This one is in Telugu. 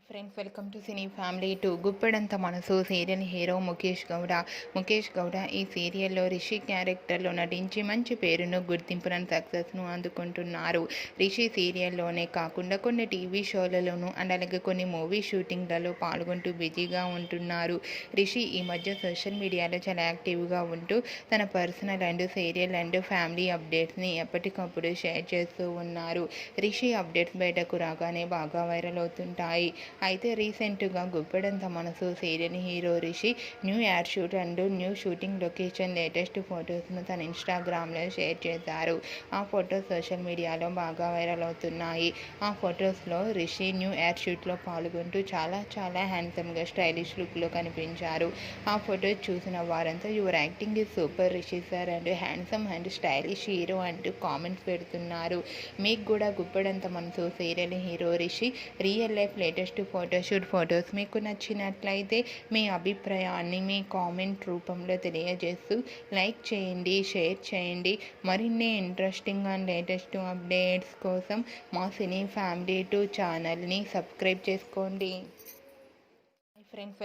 Friends, welcome to cine family two. Guppedantha Manasu serial hero Mukesh Gowda ఈ సీరియల్లో రిషి క్యారెక్టర్లో నటించి మంచి పేరును, గుర్తింపును, సక్సెస్ను అందుకుంటున్నారు. రిషి సీరియల్లోనే కాకుండా కొన్ని టీవీ షోలలోనూ అలాగే కొన్ని మూవీ షూటింగ్లలో పాల్గొంటూ బిజీగా ఉంటున్నారు. రిషి ఈ మధ్య సోషల్ మీడియాలో చాలా యాక్టివ్గా ఉంటూ తన personal and serial and family అప్డేట్స్ని ఎప్పటికప్పుడు షేర్ చేస్తూ ఉన్నారు. రిషి అప్డేట్స్ బయటకు రాగానే బాగా వైరల్ అవుతుంటాయి. అయితే రీసెంట్గా Guppedantha Manasu serial hero Rishi new ad shoot and new shooting location latest ఫొటోస్ను తన ఇన్స్టాగ్రామ్లో షేర్ చేశారు. ఆ ఫొటోస్ సోషల్ మీడియాలో బాగా వైరల్ అవుతున్నాయి. ఆ ఫొటోస్లో రిషి న్యూ యాడ్ షూట్లో పాల్గొంటూ చాలా హ్యాండ్సమ్గా స్టైలిష్ లుక్లో కనిపించారు. ఆ ఫొటోస్ చూసిన వారంతా your acting is super Rishi sir and handsome and stylish hero అంటూ కామెంట్స్ పెడుతున్నారు. మీకు కూడా Guppedantha Manasu serial hero Rishi real life latest photoshoot photos మీకు నచ్చినట్లయితే మీ అభిప్రాయాన్ని మీ కామెంట్ రూపంలో తెలియజేస్తూ లైక్ చేయండి, షేర్ చేయండి. మరిన్ని ఇంట్రెస్టింగ్ అండ్ లేటెస్ట్ అప్డేట్స్ కోసం మా సినీ ఫ్యామిలీ 2 ఛానల్ని సబ్స్క్రైబ్ చేసుకోండి. ఫ్రెండ్స్,